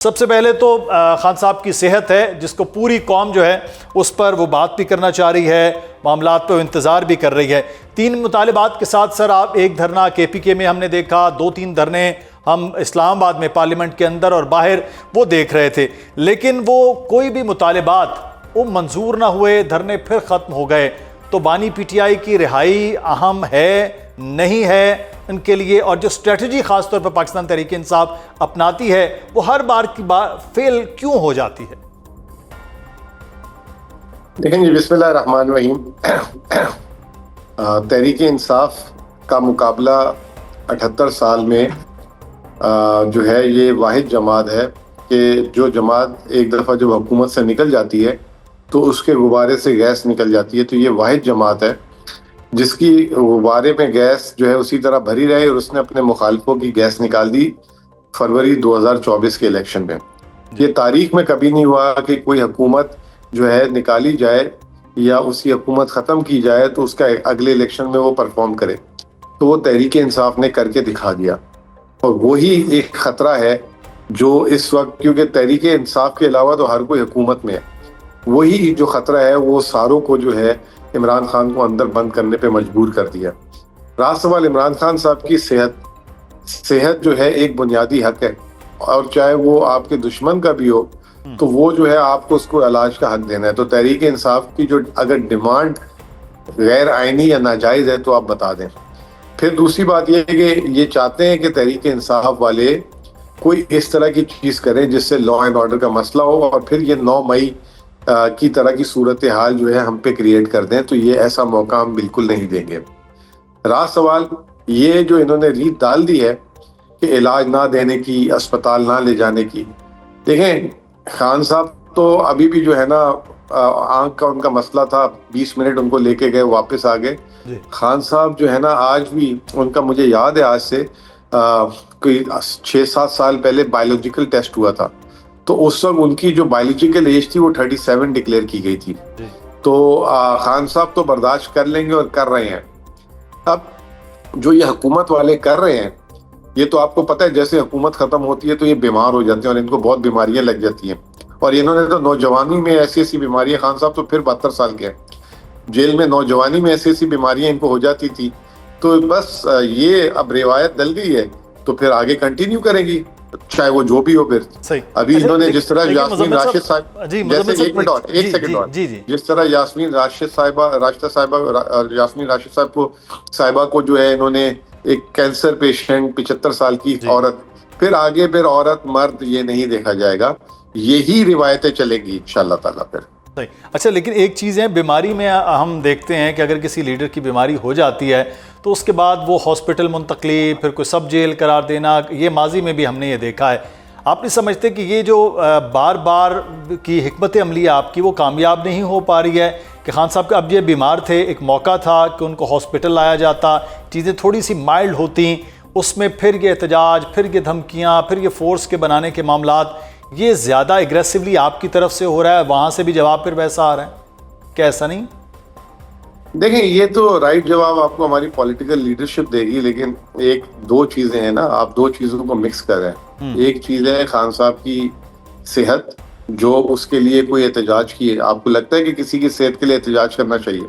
سب سے پہلے تو خان صاحب کی صحت ہے، جس کو پوری قوم جو ہے اس پر وہ بات بھی کرنا چاہ رہی ہے، معاملات پہ انتظار بھی کر رہی ہے۔ 3 مطالبات کے ساتھ سر آپ ایک دھرنا KPK میں ہم نے دیکھا، 2-3 دھرنے ہم اسلام آباد میں پارلیمنٹ کے اندر اور باہر وہ دیکھ رہے تھے، لیکن وہ کوئی بھی مطالبات وہ منظور نہ ہوئے، دھرنے پھر ختم ہو گئے۔ تو بانی PTI کی رہائی اہم ہے نہیں ہے ان کے لیے، اور جو اسٹریٹجی خاص طور پر پاکستان تحریک انصاف اپناتی ہے وہ ہر بار کی بار فیل کیوں ہو جاتی ہے؟ دیکھیں جی، بسم اللہ الرحمن الرحیم۔ تحریک انصاف کا مقابلہ 78 سال میں جو ہے یہ واحد جماعت ہے کہ جو جماعت ایک دفعہ جب حکومت سے نکل جاتی ہے تو اس کے غبارے سے گیس نکل جاتی ہے، تو یہ واحد جماعت ہے جس کی غبارے میں گیس جو ہے اسی طرح بھری رہے، اور اس نے اپنے مخالفوں کی گیس نکال دی فروری 2024 کے الیکشن میں۔ یہ تاریخ میں کبھی نہیں ہوا کہ کوئی حکومت جو ہے نکالی جائے یا اسی حکومت ختم کی جائے تو اس کا اگلے الیکشن میں وہ پرفارم کرے، تو وہ تحریک انصاف نے کر کے دکھا دیا۔ اور وہی ایک خطرہ ہے جو اس وقت، کیونکہ تحریک انصاف کے علاوہ تو ہر کوئی حکومت میں ہے، وہی جو خطرہ ہے وہ ساروں کو جو ہے عمران خان کو اندر بند کرنے پہ مجبور کر دیا۔ راست سوال عمران خان صاحب کی صحت جو ہے ایک بنیادی حق ہے، اور چاہے وہ آپ کے دشمن کا بھی ہو تو وہ جو ہے آپ کو اس کو علاج کا حق دینا ہے۔ تو تحریک انصاف کی جو اگر ڈیمانڈ غیر آئینی یا ناجائز ہے تو آپ بتا دیں۔ پھر دوسری بات یہ ہے کہ یہ چاہتے ہیں کہ تحریک انصاف والے کوئی اس طرح کی چیز کریں جس سے لا اینڈ آرڈر کا مسئلہ ہو، اور پھر یہ 9 مئی کی طرح کی صورتحال جو ہے ہم پہ کریٹ کر دیں، تو یہ ایسا موقع ہم بالکل نہیں دیں گے۔ راست سوال یہ جو انہوں نے ریت ڈال دی ہے کہ علاج نہ دینے کی، اسپتال نہ لے جانے کی، دیکھیں خان صاحب تو ابھی بھی جو ہے نا آنکھ کا ان کا مسئلہ تھا، 20 منٹ ان کو لے کے گئے، واپس آ گئے۔ خان صاحب جو ہے نا آج بھی ان کا، مجھے یاد ہے آج سے کوئی 6-7 سال پہلے بایولوجیکل ٹیسٹ ہوا تھا، تو اس وقت ان کی جو بایولوجیکل ایج تھی وہ 37 ڈکلیئر کی گئی تھی۔ تو خان صاحب تو برداشت کر لیں گے اور کر رہے ہیں۔ اب جو یہ حکومت والے کر رہے ہیں، یہ تو آپ کو پتہ ہے جیسے حکومت ختم ہوتی ہے تو یہ بیمار ہو جاتے ہیں اور ان کو بہت بیماریاں لگ جاتی ہیں، اور انہوں نے تو نوجوانی میں ایسی بیماریاں، خان صاحب تو پھر 72 سال کے ہیں، جیل میں نوجوانی میں ایسی بیماریاں ان کو ہو جاتی تھی، تو بس یہ اب روایت ڈل گئی ہے تو پھر آگے کنٹینیو کریں گی، چاہے وہ جو بھی ہو۔ پھر ابھی انہوں نے جس طرح یاسمین راشد صاحب، جیسے ایک سیکنڈ اور جس طرح یاسمین راشد صاحب کو جو ہے انہوں نے ایک کینسر پیشنٹ 75 سال کی عورت، پھر آگے پھر عورت مرد یہ نہیں دیکھا جائے گا، یہی روایتیں چلیں گی انشاءاللہ تعالیٰ۔ پھر اچھا، لیکن ایک چیز ہے، بیماری میں ہم دیکھتے ہیں کہ اگر کسی لیڈر کی بیماری ہو جاتی ہے تو اس کے بعد وہ ہاسپٹل منتقلی، پھر کوئی سب جیل قرار دینا، یہ ماضی میں بھی ہم نے یہ دیکھا ہے۔ آپ نہیں سمجھتے کہ یہ جو بار بار کی حکمت عملی آپ کی وہ کامیاب نہیں ہو پا رہی ہے کہ خان صاحب کا اب یہ بیمار تھے، ایک موقع تھا کہ ان کو ہاسپٹل لایا جاتا، چیزیں تھوڑی سی مائلڈ ہوتی، اس میں پھر یہ احتجاج، پھر یہ دھمکیاں، پھر یہ فورس کے بنانے کے معاملات، یہ زیادہ اگریسولی آپ کی طرف سے ہو رہا ہے، وہاں سے بھی جواب پھر ویسا آ رہا ہے، کیا ایسا نہیں؟ دیکھیں یہ تو رائٹ جواب آپ کو ہماری پولیٹیکل لیڈرشپ دے گی، لیکن 2 چیزیں ہیں نا، آپ 2 چیزوں کو مکس کر رہے ہیں۔ ایک چیز ہے خان صاحب کی صحت، جو اس کے لیے کوئی احتجاج کی ہے، آپ کو لگتا ہے کہ کسی کی صحت کے لیے احتجاج کرنا چاہیے؟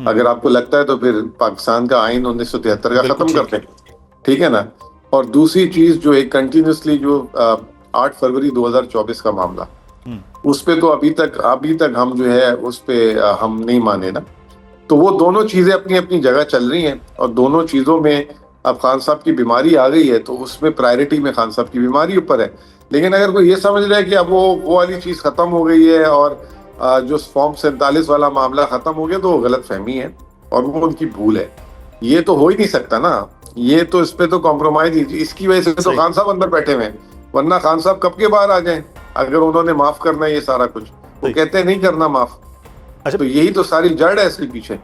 اگر آپ کو لگتا ہے تو پھر پاکستان کا آئین 1973 کا ختم کر دیں، ٹھیک ہے نا۔ اور دوسری چیز جو ایک کنٹینیوسلی جو 8 فروری 2024 کا معاملہ، اس پہ تو ابھی تک ہم جو ہے اس پہ ہم نہیں مانے نا۔ تو وہ دونوں چیزیں اپنی اپنی جگہ چل رہی ہیں، اور دونوں چیزوں میں اب خان صاحب کی بیماری آ گئی ہے تو اس میں پرائرٹی میں خان صاحب کی بیماری اوپر ہے۔ لیکن اگر کوئی یہ سمجھ رہا ہے کہ اب وہ والی چیز ختم ہو گئی ہے اور جو فارم 47 والا معاملہ ختم ہو گیا، تو وہ غلط فہمی ہے اور وہ ان کی بھول ہے۔ یہ تو ہو ہی نہیں سکتا نا، یہ تو اس پہ تو کمپرومائز ہی، اس کی وجہ سے تو خان صاحب اندر بیٹھے ہوئے ہیں، ورنہ خان صاحب کب کے باہر آ جائیں اگر انہوں نے معاف کرنا ہے یہ سارا کچھ، وہ کہتے ہیں نہیں کرنا معاف۔ تو یہی تو ساری جڑ ہے اس کے پیچھے۔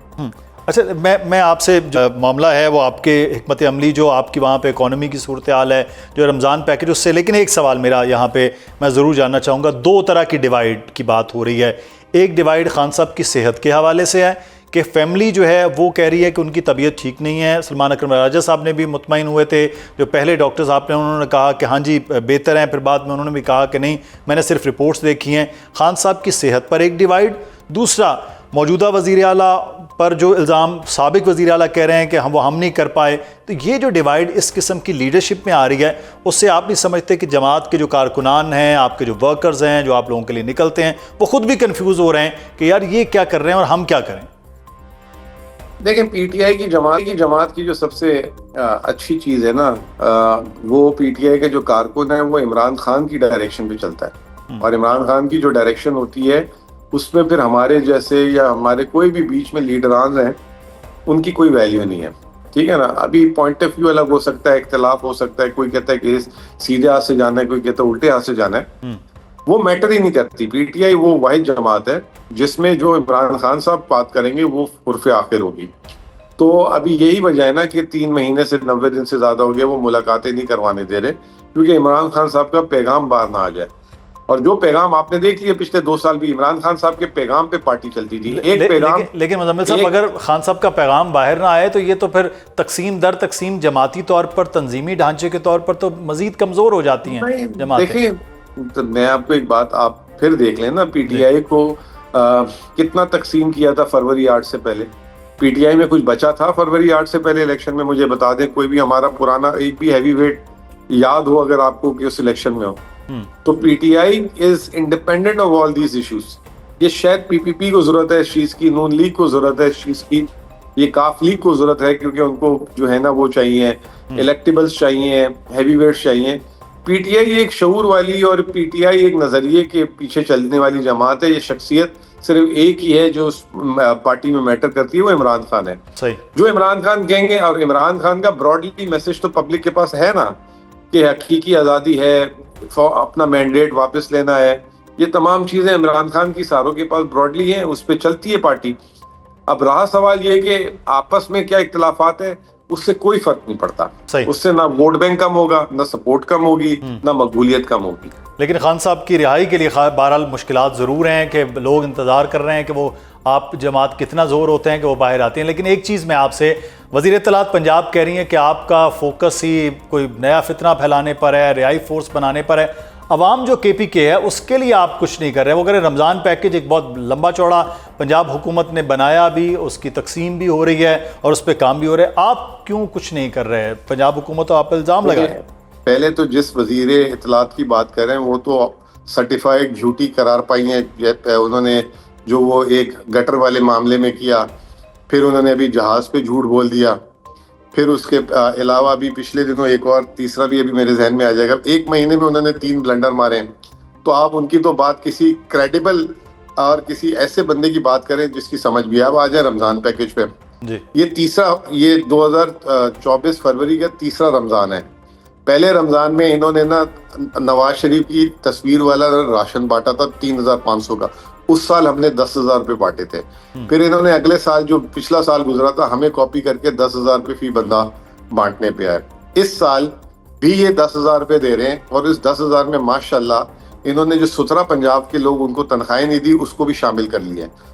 اچھا، میں آپ سے معاملہ ہے وہ آپ کے حکمت عملی جو آپ کی وہاں پہ اکانومی کی صورتحال ہے، جو رمضان پیکج، اس سے، لیکن ایک سوال میرا یہاں پہ میں ضرور جاننا چاہوں گا۔ 2 طرح کی ڈیوائیڈ کی بات ہو رہی ہے، ایک ڈیوائیڈ خان صاحب کی صحت کے حوالے سے ہے کہ فیملی جو ہے وہ کہہ رہی ہے کہ ان کی طبیعت ٹھیک نہیں ہے. سلمان اکرم راجہ صاحب نے بھی مطمئن ہوئے تھے, جو پہلے ڈاکٹر صاحب نے انہوں نے کہا کہ ہاں جی بہتر ہیں, پھر بعد میں انہوں نے بھی کہا کہ نہیں میں نے صرف رپورٹس دیکھی ہیں. خان صاحب کی صحت پر ایک ڈیوائیڈ, دوسرا موجودہ وزیر اعلیٰ پر جو الزام سابق وزیر اعلیٰ کہہ رہے ہیں کہ ہم نہیں کر پائے. تو یہ جو ڈیوائیڈ اس قسم کی لیڈرشپ میں آ رہی ہے, اس سے آپ نہیں سمجھتے کہ جماعت کے جو کارکنان ہیں, آپ کے جو ورکرز ہیں, جو آپ لوگوں کے لیے نکلتے ہیں, وہ خود بھی کنفیوز ہو رہے ہیں کہ یار یہ کیا کر رہے ہیں اور ہم کیا کریں؟ دیکھیں پی ٹی آئی کی جماعت کی جو سب سے اچھی چیز ہے نا, وہ پی ٹی آئی کے جو کارکن ہیں وہ عمران خان کی ڈائریکشن پہ چلتا ہے, اور عمران خان کی جو ڈائریکشن ہوتی ہے اس میں پھر ہمارے جیسے یا ہمارے کوئی بھی بیچ میں لیڈران ہیں ان کی کوئی ویلیو نہیں ہے. ٹھیک ہے نا, ابھی پوائنٹ آف ویو الگ ہو سکتا ہے, اختلاف ہو سکتا ہے, کوئی کہتا ہے کہ سیدھے ہاتھ سے جانا ہے, کوئی کہتا ہے الٹے ہاتھ سے جانا ہے, وہ میٹر ہی نہیں کرتی. پی ٹی آئی وہ واحد جماعت ہے جس میں جو عمران خان صاحب بات کریں گے وہ حرف آخر ہوگی. تو ابھی یہی وجہ ہے نا کہ 3 مہینے سے 90 دن سے زیادہ ہو گیا وہ ملاقاتیں نہیں کروانے دے رہے, کیونکہ عمران خان صاحب کا پیغام باہر نہ آ جائے. اور جو پیغام آپ نے دیکھ لیا پچھلے 2 سال بھی, عمران خان صاحب کے پیغام پہ پارٹی چلتی تھی. ایک پیغام, لیکن مزمل صاحب اگر خان صاحب کا پیغام باہر نہ آئے تو یہ تو پھر تقسیم در تقسیم جماعتی طور پر, تنظیمی ڈھانچے کے طور پر تو مزید کمزور ہو جاتی ہیں جماعتیں. دیکھیں میں آپ کو ایک بات آپ پھر دیکھ لیں نا, پی ٹی آئی کو کتنا تقسیم کیا تھا فروری 8 سے پہلے. پی ٹی آئی میں کچھ بچا تھا فروری 8 سے پہلے الیکشن میں؟ مجھے بتا دیں کوئی بھی ہمارا پرانا ایک بھی ہیوی ویٹ یاد ہو اگر آپ کو کہ اس الیکشن میں ہو. تو P T I is independent of all these issues. یہ شاید پی پی پی کو ضرورت ہے اس چیز کی, نون لیگ کو ضرورت ہے اس چیز کی, یہ کاف لیگ کو ضرورت ہے کیونکہ ان کو جو ہے نا وہ چاہیے, الیکٹیبلز چاہیے, ہیوی ویٹس چاہیے. پی ٹی آئی ایک شعور والی اور پی ٹی آئی ایک نظریے کے پیچھے چلنے والی جماعت ہے. یہ شخصیت صرف ایک ہی ہے جو اس پارٹی میں میٹر کرتی ہے, وہ عمران خان ہے. جو عمران خان کہیں گے, اور عمران خان کا براڈلی میسج تو پبلک کے پاس ہے نا کہ حقیقی آزادی ہے, اپنا مینڈیٹ واپس لینا ہے, یہ تمام چیزیں عمران خان کی ساروں کے پاس براڈلی ہیں, اس پہ چلتی ہے پارٹی. اب رہا سوال یہ کہ آپس میں کیا اختلافات ہیں, اس سے کوئی فرق نہیں پڑتا. اس سے نہ ووٹ بینک کم ہوگا, نہ سپورٹ کم ہوگی, نہ مقبولیت کم ہوگی. لیکن خان صاحب کی رہائی کے لیے بہرحال مشکلات ضرور ہیں کہ لوگ انتظار کر رہے ہیں کہ وہ آپ جماعت کتنا زور ہوتے ہیں کہ وہ باہر آتے ہیں. لیکن ایک چیز میں آپ سے, وزیر اطلاعات پنجاب کہہ رہی ہیں کہ آپ کا فوکس ہی کوئی نیا فتنہ پھیلانے پر ہے, رہائی فورس بنانے پر ہے. عوام جو کے پی کے ہے اس کے لیے آپ کچھ نہیں کر رہے. وہ کہہ رہے رمضان پیکیج ایک بہت لمبا چوڑا پنجاب حکومت نے بنایا بھی, اس کی تقسیم بھی ہو رہی ہے اور اس پہ کام بھی ہو رہا ہے, آپ کیوں کچھ نہیں کر رہے؟ پنجاب حکومت تو آپ پہ الزام لگا ہے. پہلے تو جس وزیر اطلاعات کی بات کر رہے ہیں وہ تو سرٹیفائیڈ جھوٹی قرار پائی ہیں. انہوں نے جو وہ ایک گٹر والے معاملے میں کیا, پھر انہوں نے ابھی جہاز پہ جھوٹ بول دیا, پھر اس کے علاوہ بھی پچھلے دنوں ایک اور تیسرا بھی ابھی میرے ذہن میں آ جائے گا. 1 مہینے میں انہوں نے 3 بلنڈر مارے ہیں. تو آپ ان کی تو بات کسی کریڈیبل اور کسی ایسے بندے کی بات کریں جس کی سمجھ بھی اب آ جائے رمضان پیکیج پہ. یہ 2024 فروری کا تیسرا رمضان ہے. پہلے رمضان میں انہوں نے نا نواز شریف کی تصویر والا راشن بانٹا تھا 3500 کا. اس سال ہم نے 10,000 روپے بانٹے تھے. پھر انہوں نے اگلے سال جو پچھلا سال گزرا تھا ہمیں کاپی کر کے 10,000 روپے فی بندہ بانٹنے پہ آئے. اس سال بھی یہ 10,000 روپے دے رہے ہیں, اور اس 10,000 میں ماشاءاللہ انہوں نے جو 17 پنجاب کے لوگ ان کو تنخواہیں نہیں دی اس کو بھی شامل کر لیا ہے.